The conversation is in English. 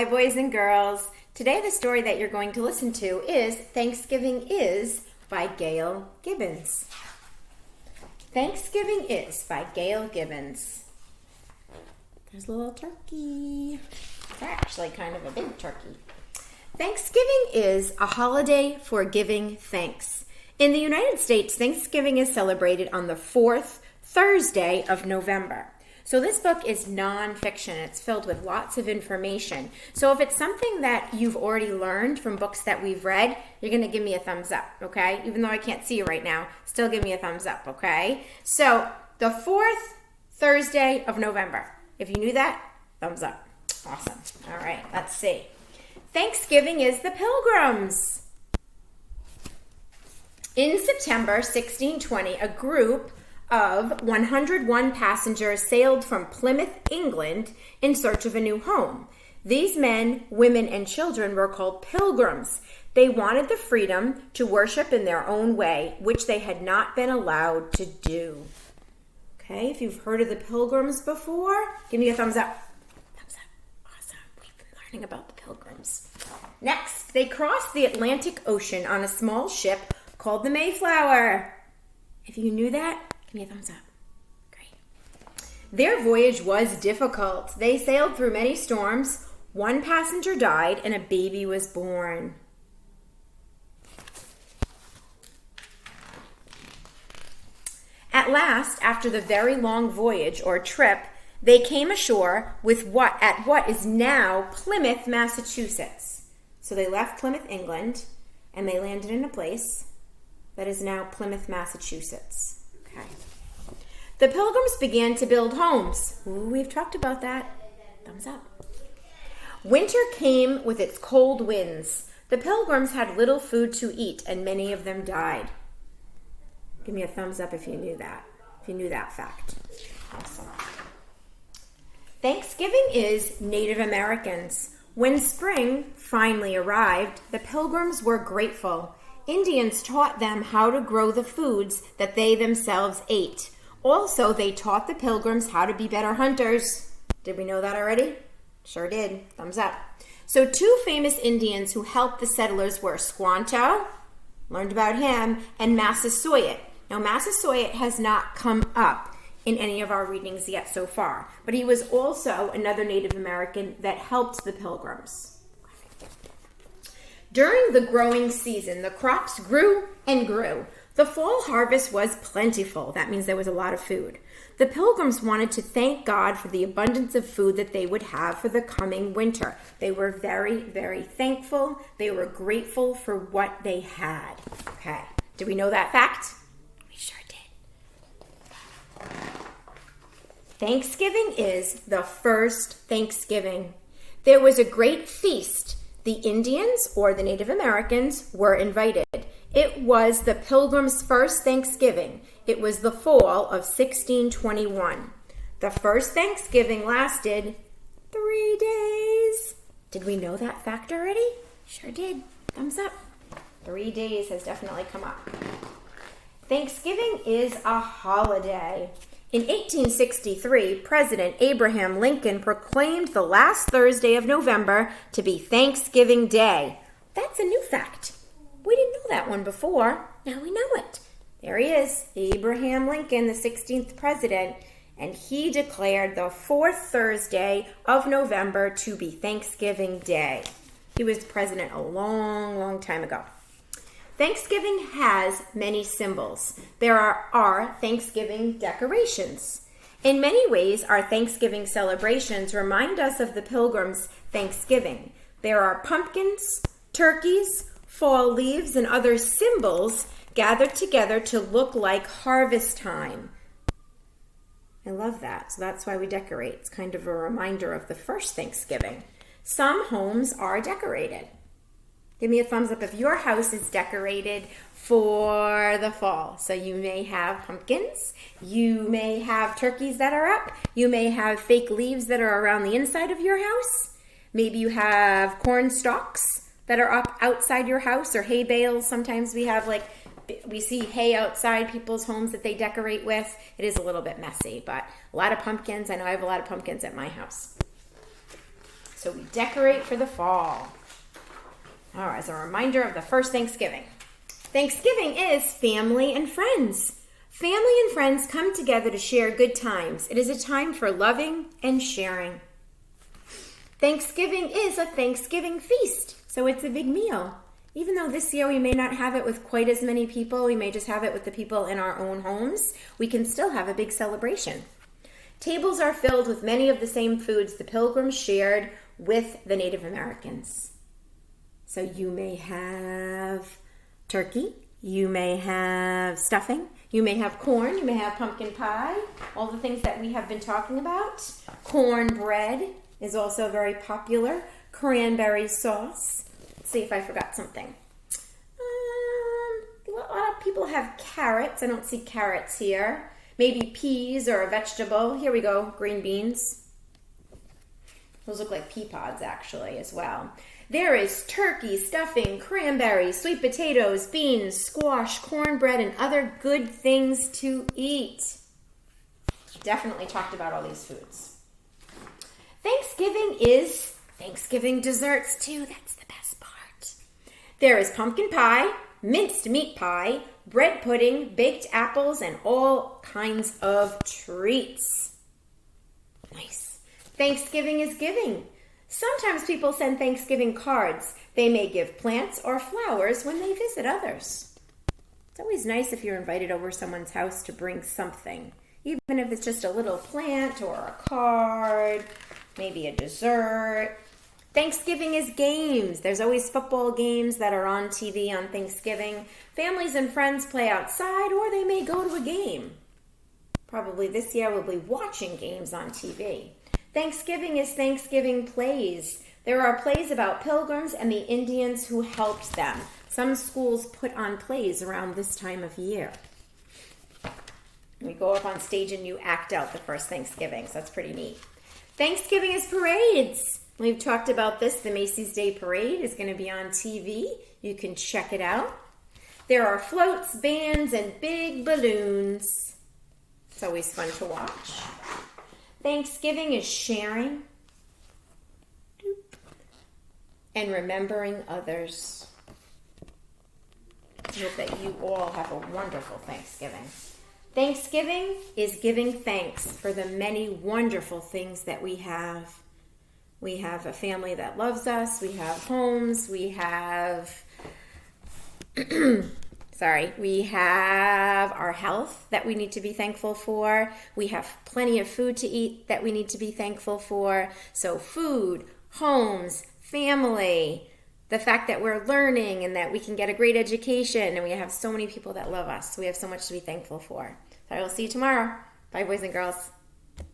Hi, boys and girls. Today, the story that you're going to listen to is Thanksgiving Is by Gail Gibbons. Thanksgiving Is by Gail Gibbons. There's a little turkey. It's actually kind of a big turkey. Thanksgiving is a holiday for giving thanks. In the United States, Thanksgiving is celebrated on the fourth Thursday of November. So this book is nonfiction. It's filled with lots of information. So if it's something that you've already learned from books that we've read, you're going to give me a thumbs up, okay? Even though I can't see you right now, still give me a thumbs up, okay? So the fourth Thursday of November. If you knew that, thumbs up. Awesome. All right, let's see. Thanksgiving is the Pilgrims. In September 1620, a group of 101 passengers sailed from Plymouth, England, in search of a new home. These men, women, and children were called pilgrims. They wanted the freedom to worship in their own way, which they had not been allowed to do. Okay, if you've heard of the Pilgrims before, give me a thumbs up. Thumbs up. Awesome. We've been learning about the Pilgrims. Next, they crossed the Atlantic Ocean on a small ship called the Mayflower. If you knew that, give me a thumbs up. Great. Their voyage was difficult. They sailed through many storms. One passenger died and a baby was born. At last, after the very long voyage or trip, they came ashore with what is now Plymouth, Massachusetts. So they left Plymouth, England, and they landed in a place that is now Plymouth, Massachusetts. Okay. The Pilgrims began to build homes. Ooh, we've talked about that. Thumbs up. Winter came with its cold winds. The Pilgrims had little food to eat, and many of them died. Give me a thumbs up if you knew that fact. Awesome. Thanksgiving is Native Americans. When spring finally arrived, the Pilgrims were grateful. Indians taught them how to grow the foods that they themselves ate. Also, they taught the Pilgrims how to be better hunters. Did we know that already? Sure did. Thumbs up. So 2 famous Indians who helped the settlers were Squanto, learned about him, and Massasoit. Now, Massasoit has not come up in any of our readings yet so far, but he was also another Native American that helped the Pilgrims. During the growing season, the crops grew and grew. The fall harvest was plentiful. That means there was a lot of food. The Pilgrims wanted to thank God for the abundance of food that they would have for the coming winter. They were very, very thankful. They were grateful for what they had. Okay. Did we know that fact? We sure did. Thanksgiving is the first Thanksgiving. There was a great feast. The Indians, or the Native Americans, were invited. It was the Pilgrims' first Thanksgiving. It was the fall of 1621. The first Thanksgiving lasted 3 days. Did we know that fact already? Sure did. Thumbs up. 3 days has definitely come up. Thanksgiving is a holiday. In 1863, President Abraham Lincoln proclaimed the last Thursday of November to be Thanksgiving Day. That's a new fact. We didn't know that one before. Now we know it. There he is, Abraham Lincoln, the 16th president, and he declared the fourth Thursday of November to be Thanksgiving Day. He was president a long, long time ago. Thanksgiving has many symbols. There are Thanksgiving decorations. In many ways, our Thanksgiving celebrations remind us of the Pilgrims' Thanksgiving. There are pumpkins, turkeys, fall leaves, and other symbols gathered together to look like harvest time. I love that. So that's why we decorate. It's kind of a reminder of the first Thanksgiving. Some homes are decorated. Give me a thumbs up if your house is decorated for the fall. So you may have pumpkins, you may have turkeys that are up, you may have fake leaves that are around the inside of your house. Maybe you have corn stalks that are up outside your house, or hay bales. Sometimes we see hay outside people's homes that they decorate with. It is a little bit messy, but a lot of pumpkins. I know I have a lot of pumpkins at my house. So we decorate for the fall. Oh, as a reminder of the first Thanksgiving. Thanksgiving is family and friends. Family and friends come together to share good times. It is a time for loving and sharing. Thanksgiving is a Thanksgiving feast, so it's a big meal. Even though this year we may not have it with quite as many people, we may just have it with the people in our own homes, we can still have a big celebration. Tables are filled with many of the same foods the Pilgrims shared with the Native Americans. So you may have turkey, you may have stuffing, you may have corn, you may have pumpkin pie, all the things that we have been talking about. Cornbread is also very popular. Cranberry sauce. Let's see if I forgot something. A lot of people have carrots. I don't see carrots here. Maybe peas or a vegetable. Here we go, green beans. Those look like pea pods actually as well. There is turkey, stuffing, cranberries, sweet potatoes, beans, squash, cornbread, and other good things to eat. Definitely talked about all these foods. Thanksgiving is Thanksgiving desserts too. That's the best part. There is pumpkin pie, minced meat pie, bread pudding, baked apples, and all kinds of treats. Nice. Thanksgiving is giving. Sometimes people send Thanksgiving cards. They may give plants or flowers when they visit others. It's always nice if you're invited over someone's house to bring something, even if it's just a little plant or a card, maybe a dessert. Thanksgiving is games. There's always football games that are on TV on Thanksgiving. Families and friends play outside, or they may go to a game. Probably this year we'll be watching games on TV. Thanksgiving is Thanksgiving plays. There are plays about pilgrims and the Indians who helped them. Some schools put on plays around this time of year. We go up on stage and you act out the first Thanksgiving, so that's pretty neat. Thanksgiving is parades. We've talked about this. The Macy's Day Parade is going to be on TV. You can check it out. There are floats, bands, and big balloons. It's always fun to watch. Thanksgiving is sharing and remembering others. I hope that you all have a wonderful Thanksgiving. Thanksgiving is giving thanks for the many wonderful things that we have. We have a family that loves us. We have homes. We have, we have our health that we need to be thankful for. We have plenty of food to eat that we need to be thankful for. So food, homes, family, the fact that we're learning and that we can get a great education, and we have so many people that love us. So we have so much to be thankful for. So I will see you tomorrow. Bye, boys and girls.